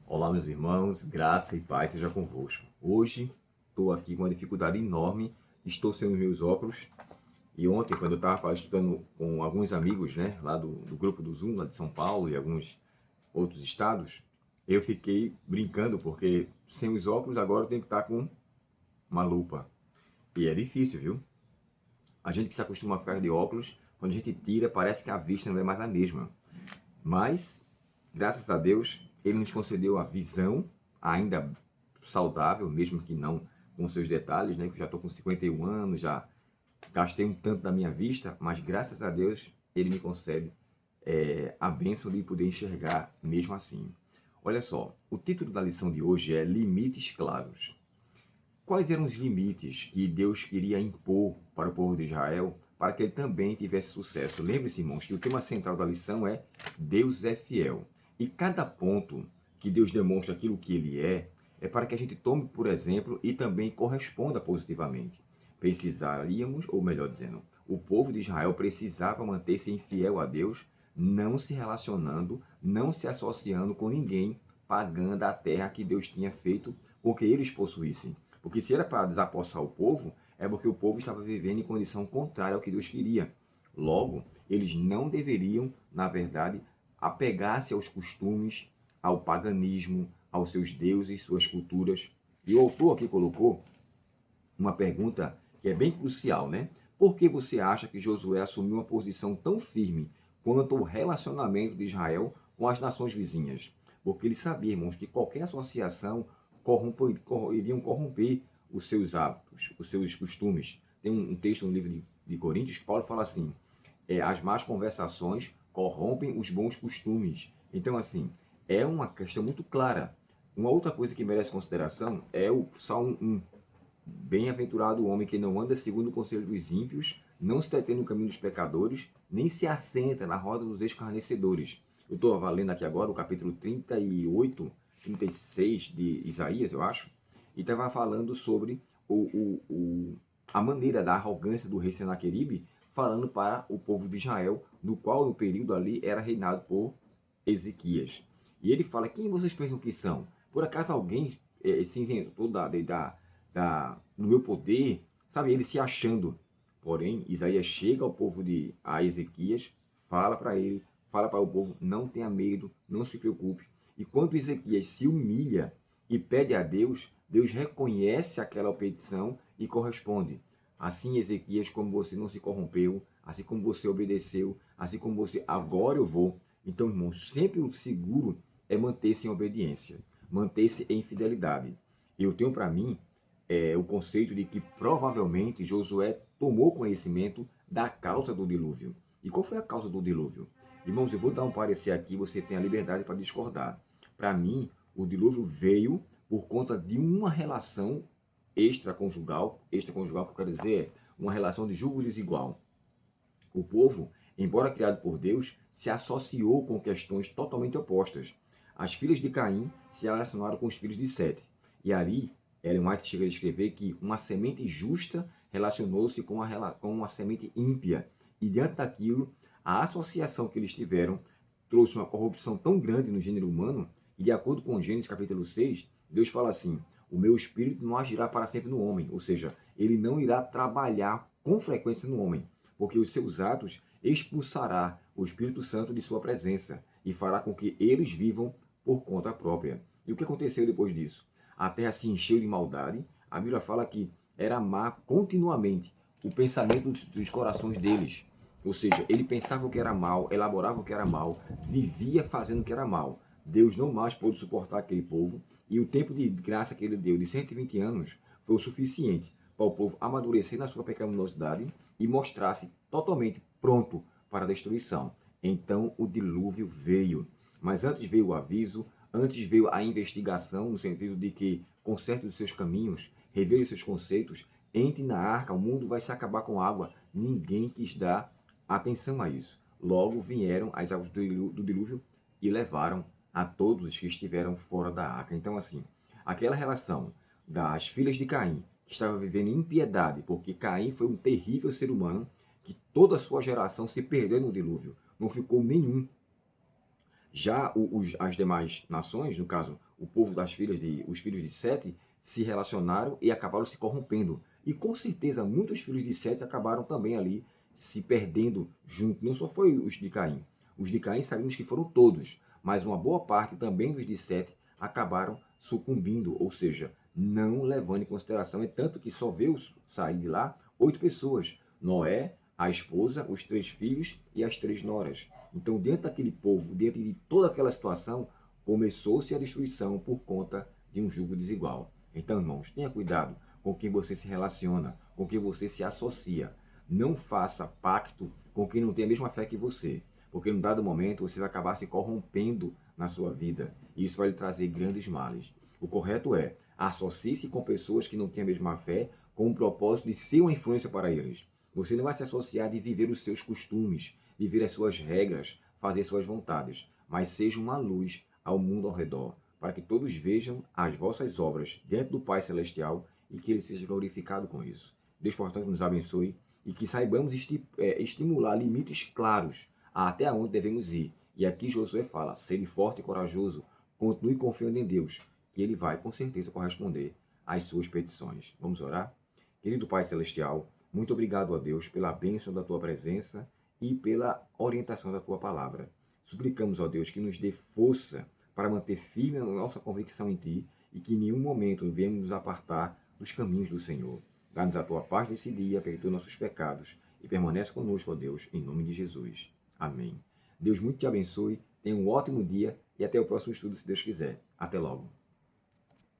Olá, meus irmãos, graça e paz seja convosco. Hoje estou aqui com uma dificuldade enorme, estou sem os meus óculos. E ontem, quando eu estava estudando com alguns amigos, né, lá do grupo do Zoom, lá de São Paulo e alguns outros estados, eu fiquei brincando, porque sem os óculos agora eu tenho que estar com uma lupa. E é difícil, viu? A gente que se acostuma a ficar de óculos, quando a gente tira, parece que a vista não é mais a mesma. Mas, graças a Deus, ele nos concedeu a visão, ainda saudável, mesmo que não com seus detalhes, né? Que eu já estou com 51 anos, já gastei um tanto da minha vista, mas graças a Deus ele me concede a bênção de poder enxergar mesmo assim. Olha só, o título da lição de hoje é Limites Claros. Quais eram os limites que Deus queria impor para o povo de Israel para que ele também tivesse sucesso? Lembre-se, irmãos, que o tema central da lição é Deus é fiel. E cada ponto que Deus demonstra aquilo que ele é para que a gente tome por exemplo e também corresponda positivamente. Precisaríamos, ou melhor dizendo, o povo de Israel precisava manter-se infiel a Deus, não se relacionando, não se associando com ninguém pagando a terra que Deus tinha feito com que eles possuíssem. Porque se era para desapossar o povo, é porque o povo estava vivendo em condição contrária ao que Deus queria. Logo, eles não deveriam, na verdade, apegar-se aos costumes, ao paganismo, aos seus deuses, suas culturas. E o autor aqui colocou uma pergunta que é bem crucial, né? Por que você acha que Josué assumiu uma posição tão firme quanto ao relacionamento de Israel com as nações vizinhas? Porque ele sabia, irmãos, que qualquer associação iriam corromper os seus hábitos, os seus costumes. Tem um texto no livro de Coríntios que Paulo fala assim, as más conversações corrompem os bons costumes. Então, assim, é uma questão muito clara. Uma outra coisa que merece consideração é o Salmo 1. Bem-aventurado o homem que não anda segundo o conselho dos ímpios, não se detém no caminho dos pecadores, nem se assenta na roda dos escarnecedores. Eu estou lendo aqui agora o capítulo 38, 36 de Isaías, eu acho, e estava falando sobre a maneira da arrogância do rei Senaqueribe, falando para o povo de Israel, no qual no período ali era reinado por Ezequias. E ele fala, quem vocês pensam que são? Por acaso alguém se isentou no meu poder, sabe, ele se achando. Porém, Isaías chega ao povo a Ezequias, fala para ele, fala para o povo, não tenha medo, não se preocupe. E quando Ezequias se humilha e pede a Deus, Deus reconhece aquela petição e corresponde. Assim, Ezequias, como você não se corrompeu, assim como você obedeceu, assim como você, agora eu vou. Então, irmão, sempre o seguro é manter-se em obediência, manter-se em fidelidade. Eu tenho para mim o conceito de que provavelmente Josué tomou conhecimento da causa do dilúvio. E qual foi a causa do dilúvio? Irmãos, eu vou dar um parecer aqui, você tem a liberdade para discordar. Para mim, o dilúvio veio por conta de uma relação extraconjugal, que eu quero dizer é uma relação de julgo desigual. O povo, embora criado por Deus, se associou com questões totalmente opostas. As filhas de Caim se relacionaram com os filhos de Sete. E ali, Ellen White chega a escrever que uma semente justa relacionou-se com uma semente ímpia. E diante daquilo, a associação que eles tiveram trouxe uma corrupção tão grande no gênero humano, e de acordo com Gênesis capítulo 6, Deus fala assim, o meu espírito não agirá para sempre no homem, ou seja, ele não irá trabalhar com frequência no homem, porque os seus atos expulsará o Espírito Santo de sua presença e fará com que eles vivam por conta própria. E o que aconteceu depois disso? A terra se encheu de maldade, a Bíblia fala que era má continuamente o pensamento dos corações deles. Ou seja, ele pensava o que era mal, elaborava o que era mal, vivia fazendo o que era mal. Deus não mais pôde suportar aquele povo e o tempo de graça que ele deu de 120 anos foi o suficiente para o povo amadurecer na sua pecaminosidade e mostrar-se totalmente pronto para a destruição. Então o dilúvio veio. Mas antes veio o aviso, antes veio a investigação, no sentido de que conserte os seus caminhos, reveja os seus conceitos, entre na arca, o mundo vai se acabar com água. Ninguém quis dar atenção a isso. Logo vieram as águas do dilúvio e levaram a todos os que estiveram fora da arca. Então, assim, aquela relação das filhas de Caim, que estava vivendo em impiedade, porque Caim foi um terrível ser humano, que toda a sua geração se perdeu no dilúvio, não ficou nenhum. Já as demais nações, no caso, o povo os filhos de Sete, se relacionaram e acabaram se corrompendo. E com certeza muitos filhos de Sete acabaram também ali se perdendo junto. Não só foi os de Caim. Os de Caim sabemos que foram todos, mas uma boa parte também dos de Sete acabaram sucumbindo, ou seja, não levando em consideração. É tanto que só veio sair de lá 8 pessoas. Noé, a esposa, os 3 filhos e as 3 noras. Então, dentro daquele povo, dentro de toda aquela situação, começou-se a destruição por conta de um jugo desigual. Então, irmãos, tenha cuidado com quem você se relaciona, com quem você se associa. Não faça pacto com quem não tem a mesma fé que você, porque num dado momento você vai acabar se corrompendo na sua vida e isso vai lhe trazer grandes males. O correto é associe-se com pessoas que não têm a mesma fé com o propósito de ser uma influência para eles. Você não vai se associar de viver os seus costumes, viver as suas regras, fazer suas vontades, mas seja uma luz ao mundo ao redor, para que todos vejam as vossas obras diante do Pai Celestial e que Ele seja glorificado com isso. Deus, portanto, nos abençoe e que saibamos estimular limites claros até onde devemos ir. E aqui Josué fala, seja forte e corajoso, continue confiando em Deus, que Ele vai, com certeza, corresponder às suas petições. Vamos orar? Querido Pai Celestial, muito obrigado a Deus pela bênção da Tua presença e pela orientação da Tua palavra. Suplicamos, ó Deus, que nos dê força para manter firme a nossa convicção em Ti e que em nenhum momento venhamos nos apartar dos caminhos do Senhor. Dá-nos a Tua paz nesse dia, perdoa nossos pecados e permanece conosco, ó Deus, em nome de Jesus. Amém. Deus muito te abençoe, tenha um ótimo dia e até o próximo estudo, se Deus quiser. Até logo.